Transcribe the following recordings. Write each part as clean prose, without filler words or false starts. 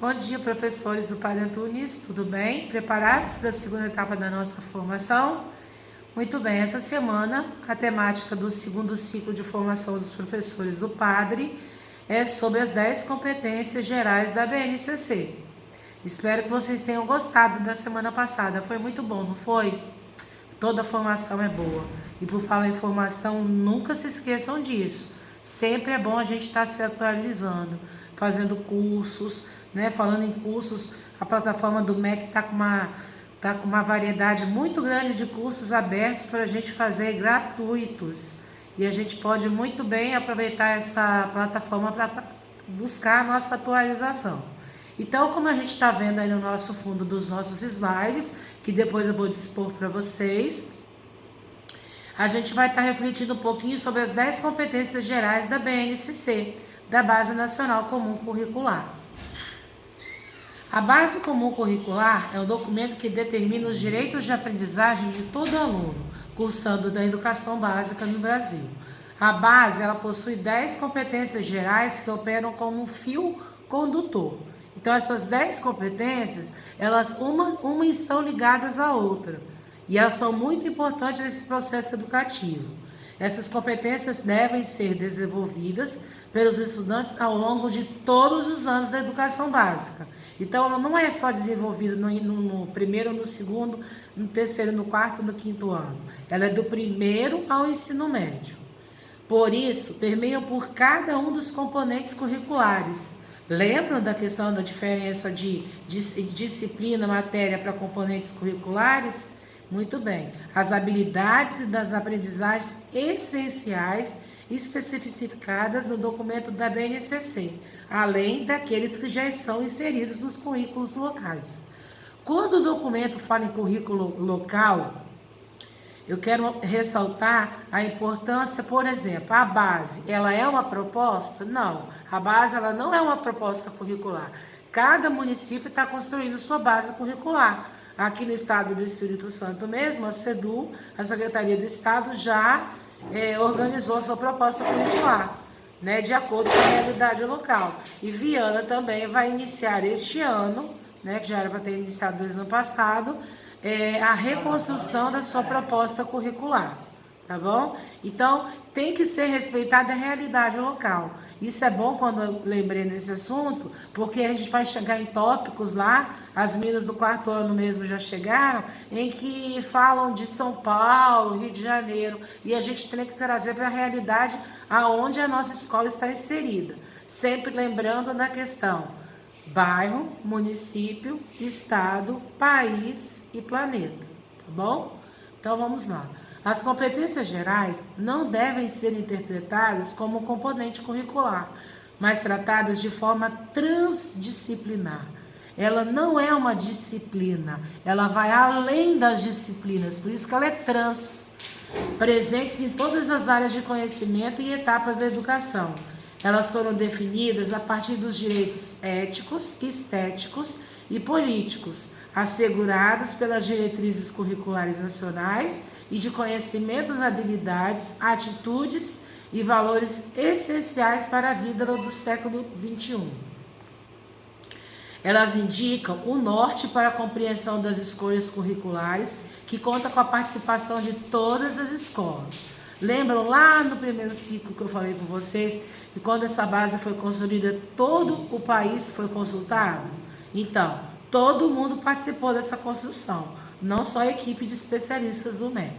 Bom dia, professores do Padre Antunes, tudo bem? Preparados para a segunda etapa da nossa formação? Muito bem, essa semana a temática do segundo ciclo de formação dos professores do Padre é sobre as 10 competências gerais da BNCC. Espero que vocês tenham gostado da semana passada, foi muito bom, não foi? Toda formação é boa. E por falar em formação, nunca se esqueçam disso. Sempre é bom a gente estar se atualizando, fazendo cursos, né? Falando em cursos, a plataforma do MEC está com uma variedade muito grande de cursos abertos para a gente fazer gratuitos. E a gente pode muito bem aproveitar essa plataforma para buscar a nossa atualização. Então, como a gente está vendo aí no nosso fundo dos nossos slides, que depois eu vou dispor para vocês, a gente vai estar refletindo um pouquinho sobre as 10 competências gerais da BNCC, da Base Nacional Comum Curricular. A Base Comum Curricular é um documento que determina os direitos de aprendizagem de todo aluno cursando da educação básica no Brasil. A base ela possui 10 competências gerais que operam como um fio condutor. Então, essas 10 competências, elas uma estão ligadas à outra. E elas são muito importantes nesse processo educativo. Essas competências devem ser desenvolvidas pelos estudantes ao longo de todos os anos da educação básica. Então, ela não é só desenvolvida no primeiro, no segundo, no terceiro, no quarto, no quinto ano. Ela é do primeiro ao ensino médio. Por isso, permeiam por cada um dos componentes curriculares. Lembram da questão da diferença de disciplina, matéria para componentes curriculares? Muito bem. As habilidades e das aprendizagens essenciais especificadas no documento da BNCC, além daqueles que já são inseridos nos currículos locais. Quando o documento fala em currículo local, eu quero ressaltar a importância, por exemplo, a base, ela é uma proposta? Não, a base ela não é uma proposta curricular. Cada município está construindo sua base curricular. Aqui no estado do Espírito Santo mesmo, a SEDU, a Secretaria do Estado, já organizou a sua proposta curricular, né, de acordo com a realidade local. E Viana também vai iniciar este ano, né, que já era para ter iniciado desde o ano passado, a reconstrução da sua proposta curricular, tá bom? Então, tem que ser respeitada a realidade local. Isso é bom quando eu lembrei nesse assunto, porque a gente vai chegar em tópicos lá, as meninas do quarto ano mesmo já chegaram, em que falam de São Paulo, Rio de Janeiro, e a gente tem que trazer para a realidade aonde a nossa escola está inserida. Sempre lembrando da questão bairro, município, estado, país e planeta, tá bom? Então vamos lá. As competências gerais não devem ser interpretadas como um componente curricular, mas tratadas de forma transdisciplinar. Ela não é uma disciplina, ela vai além das disciplinas, por isso que ela é trans, presentes em todas as áreas de conhecimento e etapas da educação. Elas foram definidas a partir dos direitos éticos, estéticos e políticos, assegurados pelas diretrizes curriculares nacionais e de conhecimentos, habilidades, atitudes e valores essenciais para a vida do século XXI. Elas indicam o norte para a compreensão das escolhas curriculares, que conta com a participação de todas as escolas. Lembram lá no primeiro ciclo que eu falei com vocês, que quando essa base foi construída, todo o país foi consultado? Então, todo mundo participou dessa construção, não só a equipe de especialistas do MEC.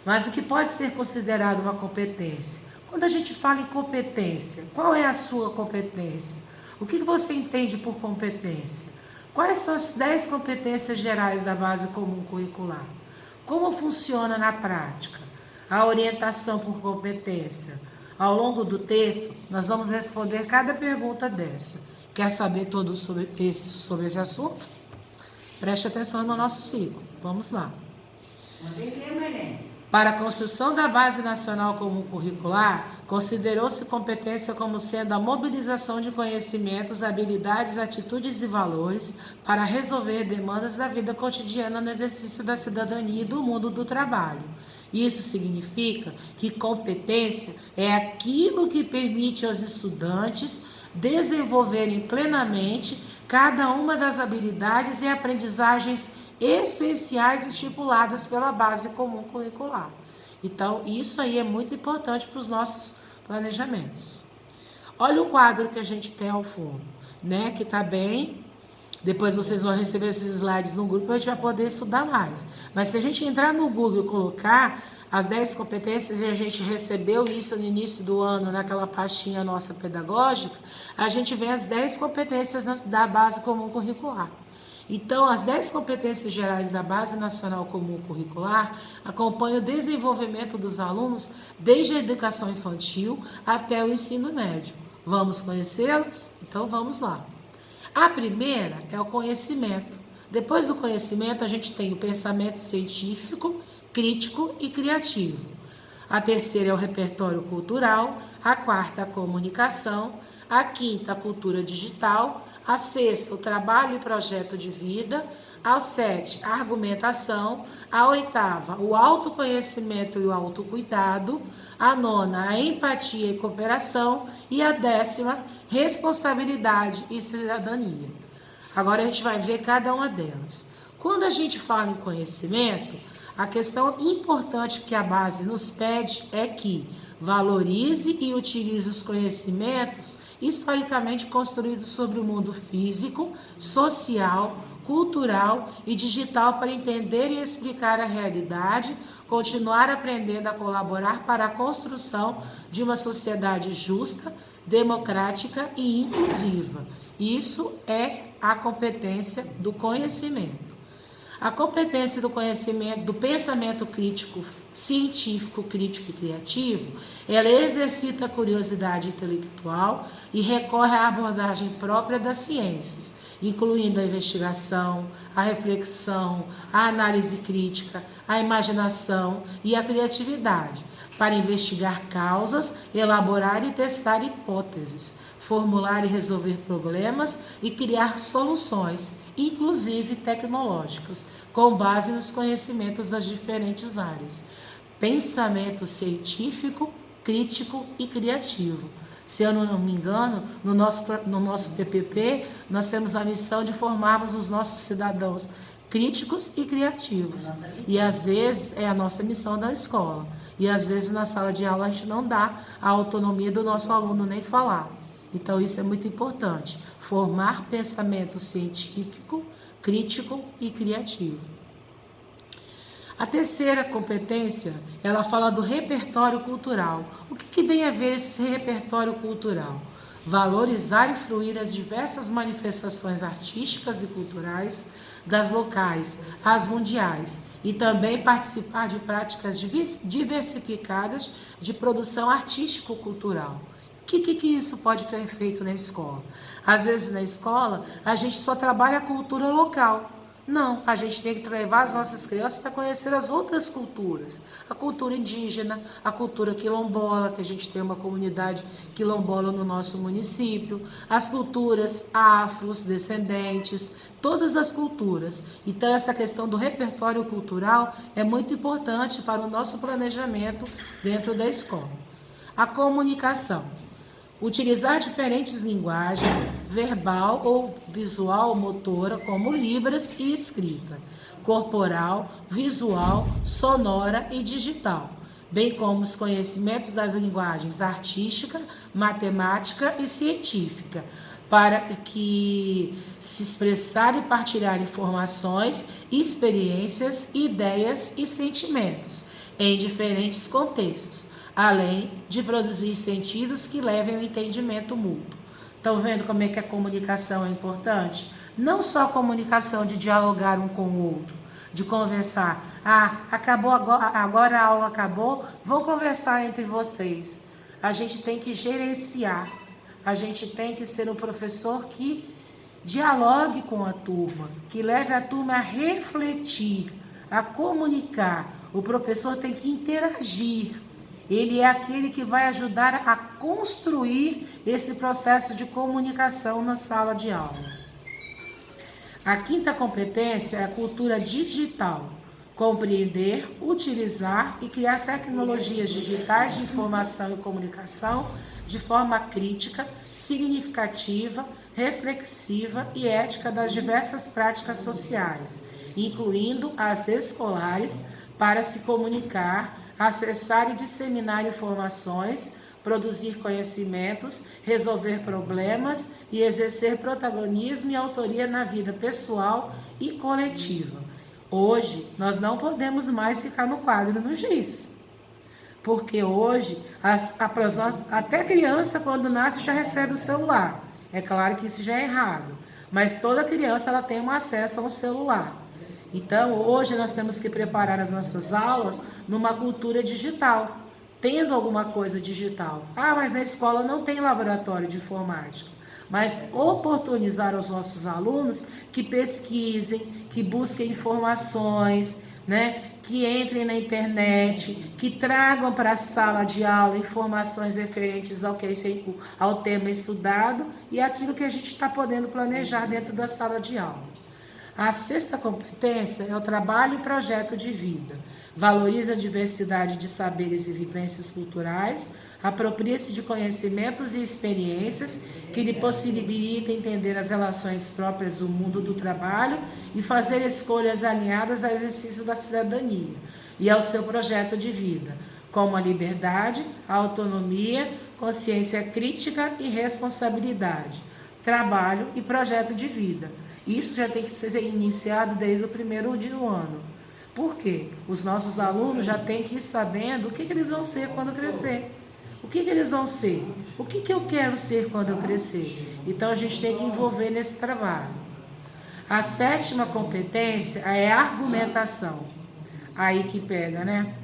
Mas o que pode ser considerado uma competência? Quando a gente fala em competência, qual é a sua competência? O que você entende por competência? Quais são as 10 competências gerais da base comum curricular? Como funciona na prática? A orientação por competência. Ao longo do texto, nós vamos responder cada pergunta dessa. Quer saber tudo sobre esse assunto? Preste atenção no nosso ciclo. Vamos lá. Para a construção da Base Nacional Comum Curricular, considerou-se competência como sendo a mobilização de conhecimentos, habilidades, atitudes e valores para resolver demandas da vida cotidiana no exercício da cidadania e do mundo do trabalho. Isso significa que competência é aquilo que permite aos estudantes desenvolverem plenamente cada uma das habilidades e aprendizagens essenciais estipuladas pela base comum curricular. Então, isso aí é muito importante para os nossos planejamentos. Olha o quadro que a gente tem ao fundo, né? Que tá bem. Depois vocês vão receber esses slides no grupo, a gente vai poder estudar mais. Mas se a gente entrar no Google e colocar as 10 competências, e a gente recebeu isso no início do ano, naquela pastinha nossa pedagógica, a gente vê as 10 competências da base comum curricular. Então, as 10 competências gerais da Base Nacional Comum Curricular acompanham o desenvolvimento dos alunos desde a educação infantil até o ensino médio. Vamos conhecê-las? Então, vamos lá. A primeira é o conhecimento. Depois do conhecimento, a gente tem o pensamento científico, crítico e criativo. A terceira é o repertório cultural, a quarta, a comunicação, a quinta, a cultura digital, a sexta, o trabalho e projeto de vida, a sete, a argumentação, a oitava, o autoconhecimento e o autocuidado, a nona, a empatia e cooperação e a décima, responsabilidade e cidadania. Agora a gente vai ver cada uma delas. Quando a gente fala em conhecimento, a questão importante que a base nos pede é que valorize e utilize os conhecimentos historicamente construídos sobre o mundo físico, social, cultural e digital para entender e explicar a realidade, continuar aprendendo a colaborar para a construção de uma sociedade justa, democrática e inclusiva. Isso é a competência do conhecimento. A competência do conhecimento, do pensamento crítico, científico, crítico e criativo, ela exercita a curiosidade intelectual e recorre à abordagem própria das ciências, incluindo a investigação, a reflexão, a análise crítica, a imaginação e a criatividade, para investigar causas, elaborar e testar hipóteses, formular e resolver problemas e criar soluções, inclusive tecnológicas, com base nos conhecimentos das diferentes áreas. Pensamento científico, crítico e criativo. Se eu não me engano, no nosso PPP, nós temos a missão de formarmos os nossos cidadãos críticos e criativos. E às vezes é a nossa missão da escola. E às vezes na sala de aula a gente não dá a autonomia do nosso aluno nem falar. Então isso é muito importante. Formar pensamento científico, crítico e criativo. A terceira competência, ela fala do repertório cultural. O que vem a ver esse repertório cultural? Valorizar e fruir as diversas manifestações artísticas e culturais das locais às mundiais e também participar de práticas diversificadas de produção artístico-cultural. O que isso pode ser feito na escola? Às vezes na escola a gente só trabalha a cultura local. Não, a gente tem que levar as nossas crianças a conhecer as outras culturas. A cultura indígena, a cultura quilombola, que a gente tem uma comunidade quilombola no nosso município, as culturas afros, descendentes, todas as culturas. Então essa questão do repertório cultural é muito importante para o nosso planejamento dentro da escola. A comunicação. Utilizar diferentes linguagens, verbal ou visual ou motora, como libras e escrita, corporal, visual, sonora e digital, bem como os conhecimentos das linguagens artística, matemática e científica, para que se expressar e partilhar informações, experiências, ideias e sentimentos em diferentes contextos, além de produzir sentidos que levem ao entendimento mútuo. Estão vendo como é que a comunicação é importante? Não só a comunicação de dialogar um com o outro, de conversar. Acabou agora a aula acabou, vão conversar entre vocês. A gente tem que gerenciar. A gente tem que ser um professor que dialogue com a turma, que leve a turma a refletir, a comunicar. O professor tem que interagir. Ele é aquele que vai ajudar a construir esse processo de comunicação na sala de aula. A quinta competência é a cultura digital. Compreender, utilizar e criar tecnologias digitais de informação e comunicação de forma crítica, significativa, reflexiva e ética das diversas práticas sociais, incluindo as escolares, para se comunicar, acessar e disseminar informações, produzir conhecimentos, resolver problemas e exercer protagonismo e autoria na vida pessoal e coletiva. Hoje, nós não podemos mais ficar no quadro no giz. Porque hoje, até a criança, quando nasce, já recebe o celular. É claro que isso já é errado. Mas toda criança ela tem um acesso a um celular. Então, hoje, nós temos que preparar as nossas aulas numa cultura digital, tendo alguma coisa digital. Ah, mas na escola não tem laboratório de informática. Mas oportunizar aos nossos alunos que pesquisem, que busquem informações, né? Que entrem na internet, que tragam para a sala de aula informações referentes ao tema estudado e aquilo que a gente está podendo planejar dentro da sala de aula. A sexta competência é o trabalho e projeto de vida. Valoriza a diversidade de saberes e vivências culturais, apropria-se de conhecimentos e experiências que lhe possibilitem entender as relações próprias do mundo do trabalho e fazer escolhas alinhadas ao exercício da cidadania e ao seu projeto de vida, como a liberdade, a autonomia, consciência crítica e responsabilidade, trabalho e projeto de vida. Isso já tem que ser iniciado desde o primeiro dia do ano. Por quê? Os nossos alunos já têm que ir sabendo o que eles vão ser quando crescer. O que eles vão ser? O que eu quero ser quando eu crescer? Então, a gente tem que envolver nesse trabalho. A sétima competência é a argumentação. Aí que pega, né?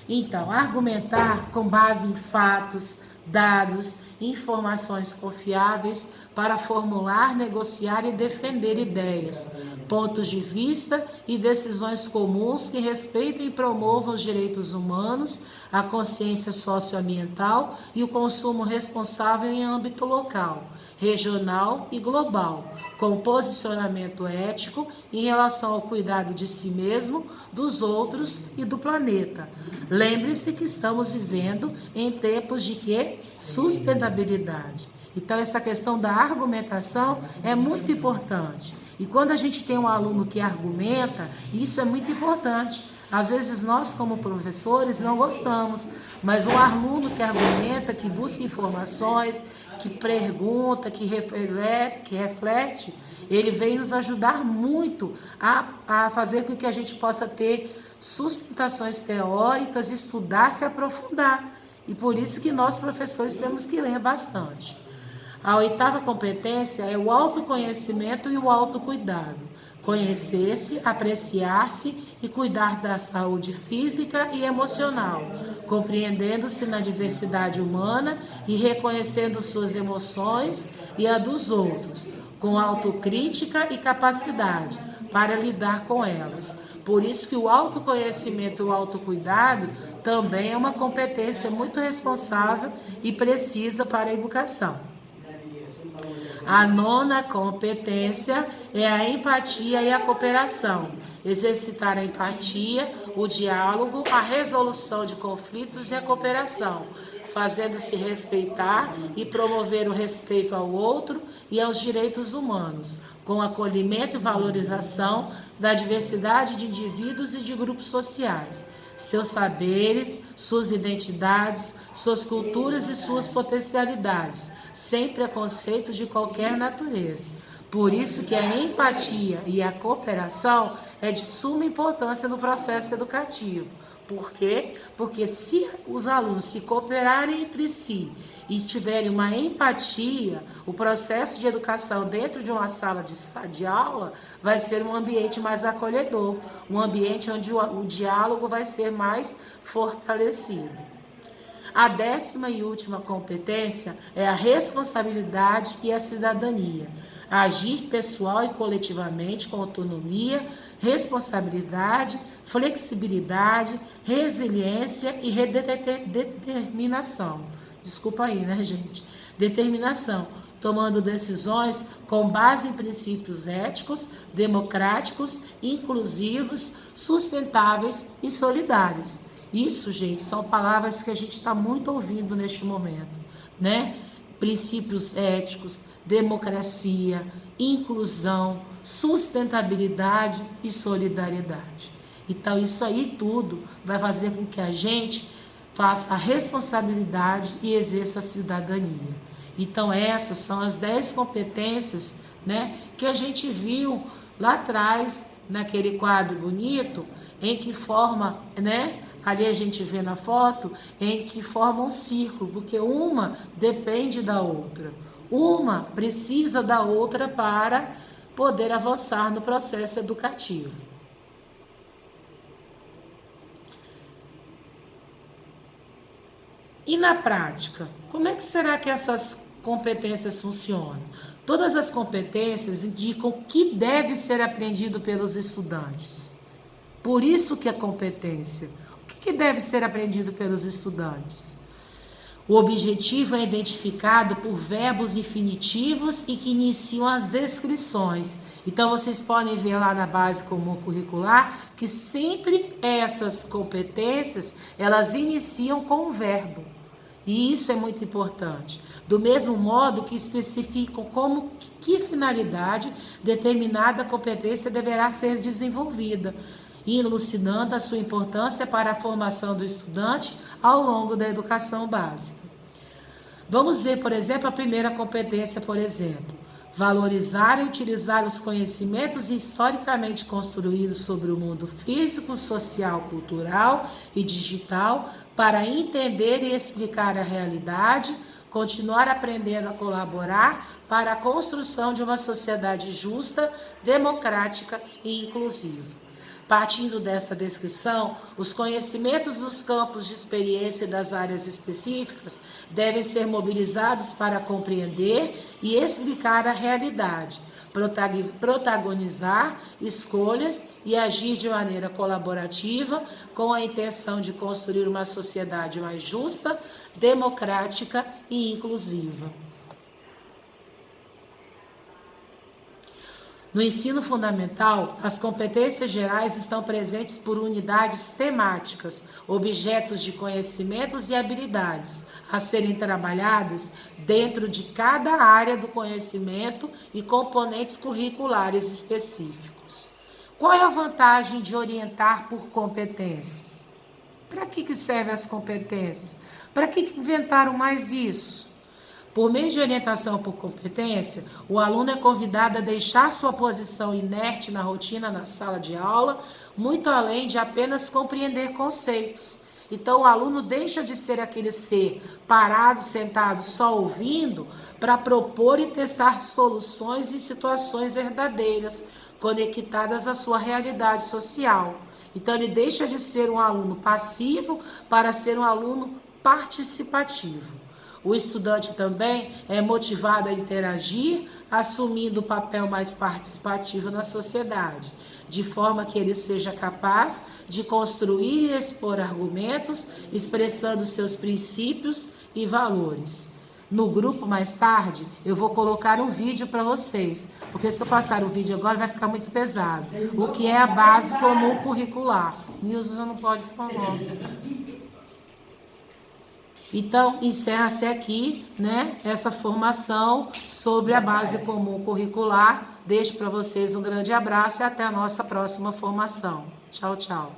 Então, argumentar com base em fatos, dados, informações confiáveis para formular, negociar e defender ideias, pontos de vista e decisões comuns que respeitem e promovam os direitos humanos, a consciência socioambiental e o consumo responsável em âmbito local, regional e global, com posicionamento ético em relação ao cuidado de si mesmo, dos outros e do planeta. Lembre-se que estamos vivendo em tempos de quê? Sustentabilidade. Então, essa questão da argumentação é muito importante. E quando a gente tem um aluno que argumenta, isso é muito importante. Às vezes nós, como professores, não gostamos, mas o aluno que argumenta, que busca informações, que pergunta, que reflete, ele vem nos ajudar muito a fazer com que a gente possa ter sustentações teóricas, estudar, se aprofundar. E por isso que nós, professores, temos que ler bastante. A oitava competência é o autoconhecimento e o autocuidado. Conhecer-se, apreciar-se e cuidar da saúde física e emocional, compreendendo-se na diversidade humana e reconhecendo suas emoções e a dos outros, com autocrítica e capacidade para lidar com elas. Por isso que o autoconhecimento e o autocuidado também é uma competência muito responsável e precisa para a educação. A nona competência é a empatia e a cooperação. Exercitar a empatia, o diálogo, a resolução de conflitos e a cooperação, fazendo-se respeitar e promover o respeito ao outro e aos direitos humanos, com acolhimento e valorização da diversidade de indivíduos e de grupos sociais, seus saberes, suas identidades, suas culturas e suas potencialidades, sem preconceito de qualquer natureza. Por isso que a empatia e a cooperação é de suma importância no processo educativo. Por quê? Porque se os alunos se cooperarem entre si e tiverem uma empatia, o processo de educação dentro de uma sala de aula vai ser um ambiente mais acolhedor, um ambiente onde o diálogo vai ser mais fortalecido. A décima e última competência é a responsabilidade e a cidadania. Agir pessoal e coletivamente com autonomia, responsabilidade, flexibilidade, resiliência e determinação. Desculpa aí, né, gente? Determinação, tomando decisões com base em princípios éticos, democráticos, inclusivos, sustentáveis e solidários. Isso, gente, são palavras que a gente está muito ouvindo neste momento, né? princípios éticos, democracia, inclusão, sustentabilidade e solidariedade. Então, isso aí tudo vai fazer com que a gente faça a responsabilidade e exerça a cidadania. Então, essas são as 10 competências, né, que a gente viu lá atrás, naquele quadro bonito, em que forma, né, ali a gente vê na foto, em que forma um círculo, porque uma depende da outra. Uma precisa da outra para poder avançar no processo educativo. E na prática, como é que será que essas competências funcionam? Todas as competências indicam o que deve ser aprendido pelos estudantes. Por isso que a competência. O que deve ser aprendido pelos estudantes? O objetivo é identificado por verbos infinitivos e que iniciam as descrições. Então, vocês podem ver lá na base comum curricular que sempre essas competências, elas iniciam com um verbo. E isso é muito importante. Do mesmo modo que especificam como que finalidade determinada competência deverá ser desenvolvida, elucidando a sua importância para a formação do estudante ao longo da educação básica. Vamos ver, por exemplo, a primeira competência, por exemplo. Valorizar e utilizar os conhecimentos historicamente construídos sobre o mundo físico, social, cultural e digital para entender e explicar a realidade, continuar aprendendo a colaborar para a construção de uma sociedade justa, democrática e inclusiva. Partindo dessa descrição, os conhecimentos dos campos de experiência das áreas específicas devem ser mobilizados para compreender e explicar a realidade, protagonizar escolhas e agir de maneira colaborativa com a intenção de construir uma sociedade mais justa, democrática e inclusiva. No ensino fundamental, as competências gerais estão presentes por unidades temáticas, objetos de conhecimentos e habilidades a serem trabalhadas dentro de cada área do conhecimento e componentes curriculares específicos. Qual é a vantagem de orientar por competência? Para que servem as competências? Para que inventaram mais isso? Por meio de orientação por competência, o aluno é convidado a deixar sua posição inerte na rotina na sala de aula, muito além de apenas compreender conceitos. Então, o aluno deixa de ser aquele ser parado, sentado, só ouvindo, para propor e testar soluções em situações verdadeiras, conectadas à sua realidade social. Então, ele deixa de ser um aluno passivo para ser um aluno participativo. O estudante também é motivado a interagir, assumindo o papel mais participativo na sociedade, de forma que ele seja capaz de construir e expor argumentos, expressando seus princípios e valores. No grupo, mais tarde, eu vou colocar um vídeo para vocês, porque se eu passar o vídeo agora vai ficar muito pesado. O que é a base comum curricular? Nilson não pode falar. Então, encerra-se aqui, né, essa formação sobre a base comum curricular. Deixo para vocês um grande abraço e até a nossa próxima formação. Tchau, tchau.